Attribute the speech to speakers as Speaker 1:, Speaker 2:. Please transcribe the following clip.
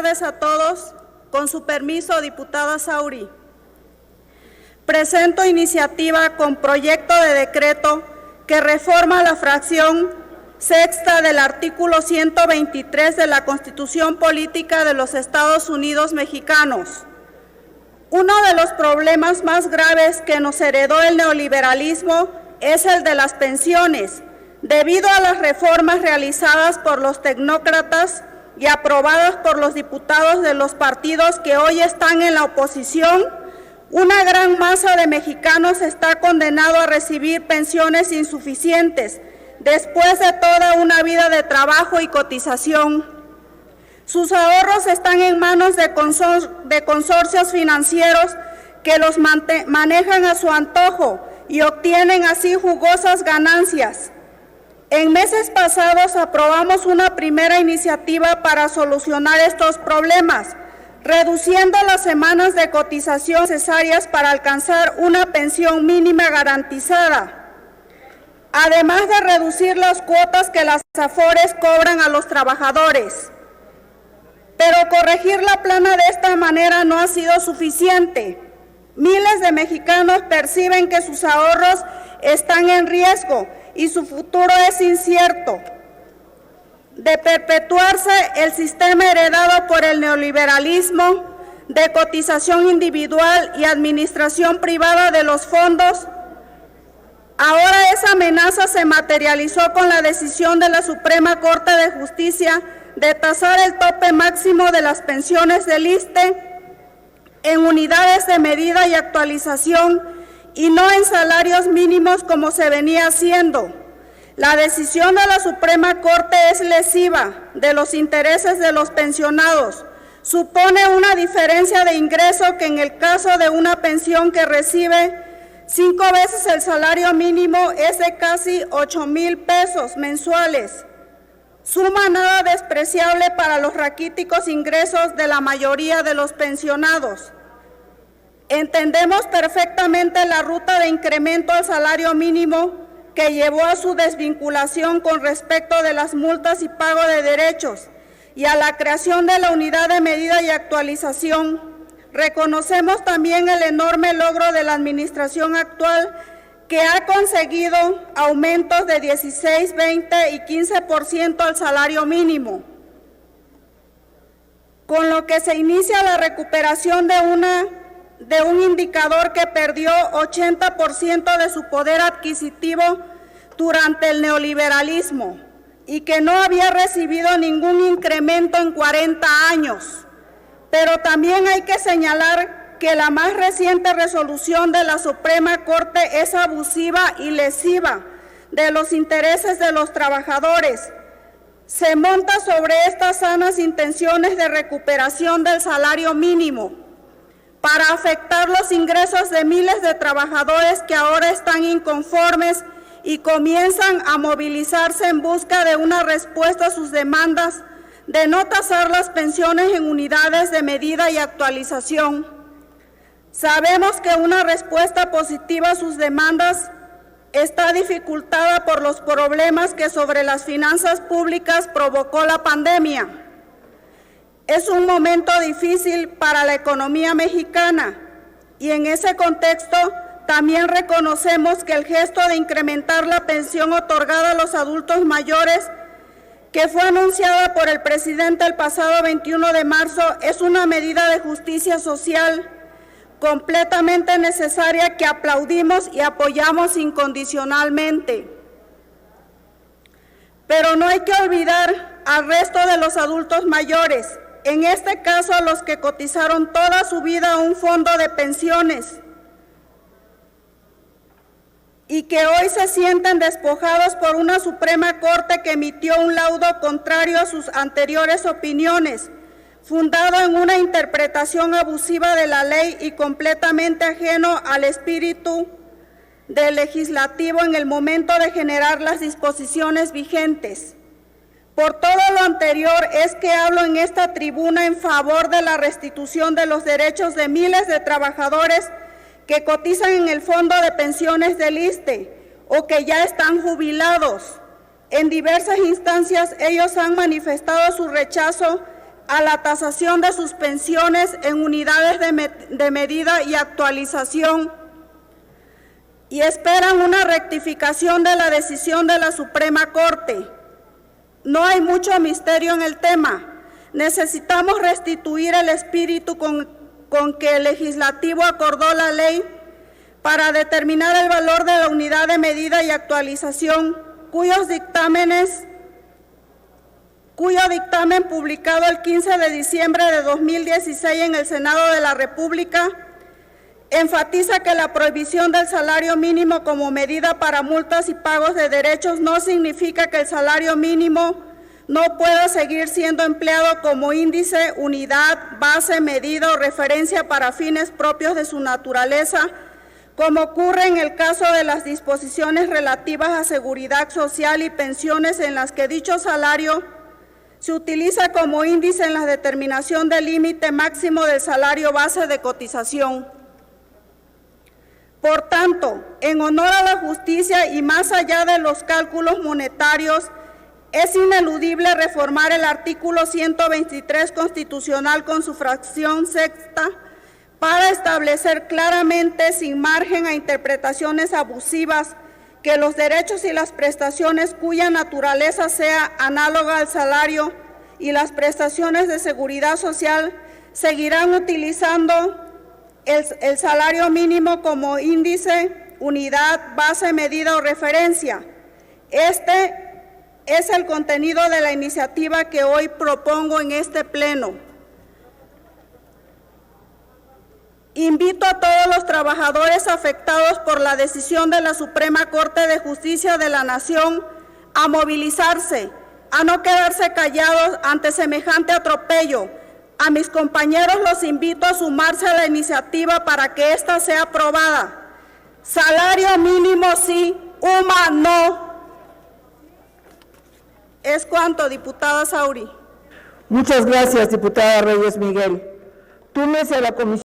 Speaker 1: tardes a todos. Con su permiso, diputada Sauri. Presento iniciativa con proyecto de decreto que reforma la fracción sexta del artículo 123 de la Constitución Política de los Estados Unidos Mexicanos. Uno de los problemas más graves que nos heredó el neoliberalismo es el de las pensiones, debido a las reformas realizadas por los tecnócratas y aprobadas por los diputados de los partidos que hoy están en la oposición. Una gran masa de mexicanos está condenado a recibir pensiones insuficientes después de toda una vida de trabajo y cotización. Sus ahorros están en manos de consorcios financieros que los manejan a su antojo y obtienen así jugosas ganancias. En meses pasados aprobamos una primera iniciativa para solucionar estos problemas, reduciendo las semanas de cotización necesarias para alcanzar una pensión mínima garantizada, además de reducir las cuotas que las AFORES cobran a los trabajadores. Pero corregir la plana de esta manera no ha sido suficiente. Miles de mexicanos perciben que sus ahorros están en riesgo y su futuro es incierto. De perpetuarse el sistema heredado por el neoliberalismo de cotización individual y administración privada de los fondos, ahora esa amenaza se materializó con la decisión de la Suprema Corte de Justicia de tasar el tope máximo de las pensiones del ISSSTE en unidades de medida y actualización y no en salarios mínimos como se venía haciendo. La decisión de la Suprema Corte es lesiva de los intereses de los pensionados. Supone una diferencia de ingreso que en el caso de una pensión que recibe 5 veces el salario mínimo es de casi 8,000 pesos mensuales. Suma nada despreciable para los raquíticos ingresos de la mayoría de los pensionados. Entendemos perfectamente la ruta de incremento al salario mínimo que llevó a su desvinculación con respecto de las multas y pago de derechos y a la creación de la unidad de medida y actualización. Reconocemos también el enorme logro de la administración actual que ha conseguido aumentos de 16, 20 y 15% al salario mínimo, con lo que se inicia la recuperación de un indicador que perdió 80% de su poder adquisitivo durante el neoliberalismo y que no había recibido ningún incremento en 40 años. Pero también hay que señalar que la más reciente resolución de la Suprema Corte es abusiva y lesiva de los intereses de los trabajadores. Se monta sobre estas sanas intenciones de recuperación del salario mínimo para afectar los ingresos de miles de trabajadores que ahora están inconformes y comienzan a movilizarse en busca de una respuesta a sus demandas de no tasar las pensiones en unidades de medida y actualización. Sabemos que una respuesta positiva a sus demandas está dificultada por los problemas que sobre las finanzas públicas provocó la pandemia. Es un momento difícil para la economía mexicana y en ese contexto también reconocemos que el gesto de incrementar la pensión otorgada a los adultos mayores que fue anunciada por el presidente el pasado 21 de marzo es una medida de justicia social completamente necesaria que aplaudimos y apoyamos incondicionalmente. Pero no hay que olvidar al resto de los adultos mayores, en este caso a los que cotizaron toda su vida a un fondo de pensiones y que hoy se sienten despojados por una Suprema Corte que emitió un laudo contrario a sus anteriores opiniones, fundado en una interpretación abusiva de la ley y completamente ajeno al espíritu del legislativo en el momento de generar las disposiciones vigentes. Por todo lo anterior es que hablo en esta tribuna en favor de la restitución de los derechos de miles de trabajadores que cotizan en el Fondo de Pensiones del ISSSTE o que ya están jubilados. En diversas instancias ellos han manifestado su rechazo a la tasación de sus pensiones en unidades de medida y actualización, y esperan una rectificación de la decisión de la Suprema Corte. No hay mucho misterio en el tema. Necesitamos restituir el espíritu con que el legislativo acordó la ley para determinar el valor de la unidad de medida y actualización, cuyo dictamen publicado el 15 de diciembre de 2016 en el Senado de la República enfatiza que la prohibición del salario mínimo como medida para multas y pagos de derechos no significa que el salario mínimo no pueda seguir siendo empleado como índice, unidad, base, medida o referencia para fines propios de su naturaleza, como ocurre en el caso de las disposiciones relativas a seguridad social y pensiones, en las que dicho salario se utiliza como índice en la determinación del límite máximo del salario base de cotización. Por tanto, en honor a la justicia y más allá de los cálculos monetarios, es ineludible reformar el artículo 123 constitucional con su fracción sexta para establecer claramente, sin margen a interpretaciones abusivas, que los derechos y las prestaciones cuya naturaleza sea análoga al salario y las prestaciones de seguridad social seguirán utilizando el salario mínimo como índice, unidad, base, medida o referencia. Este es el contenido de la iniciativa que hoy propongo en este pleno. Invito a todos los trabajadores afectados por la decisión de la Suprema Corte de Justicia de la Nación a movilizarse, a no quedarse callados ante semejante atropello. A mis compañeros los invito a sumarse a la iniciativa para que ésta sea aprobada. Salario mínimo sí, UMA no. Es cuanto, diputada Sauri.
Speaker 2: Muchas gracias, diputada Reyes Miguel. Túmese a la comisión.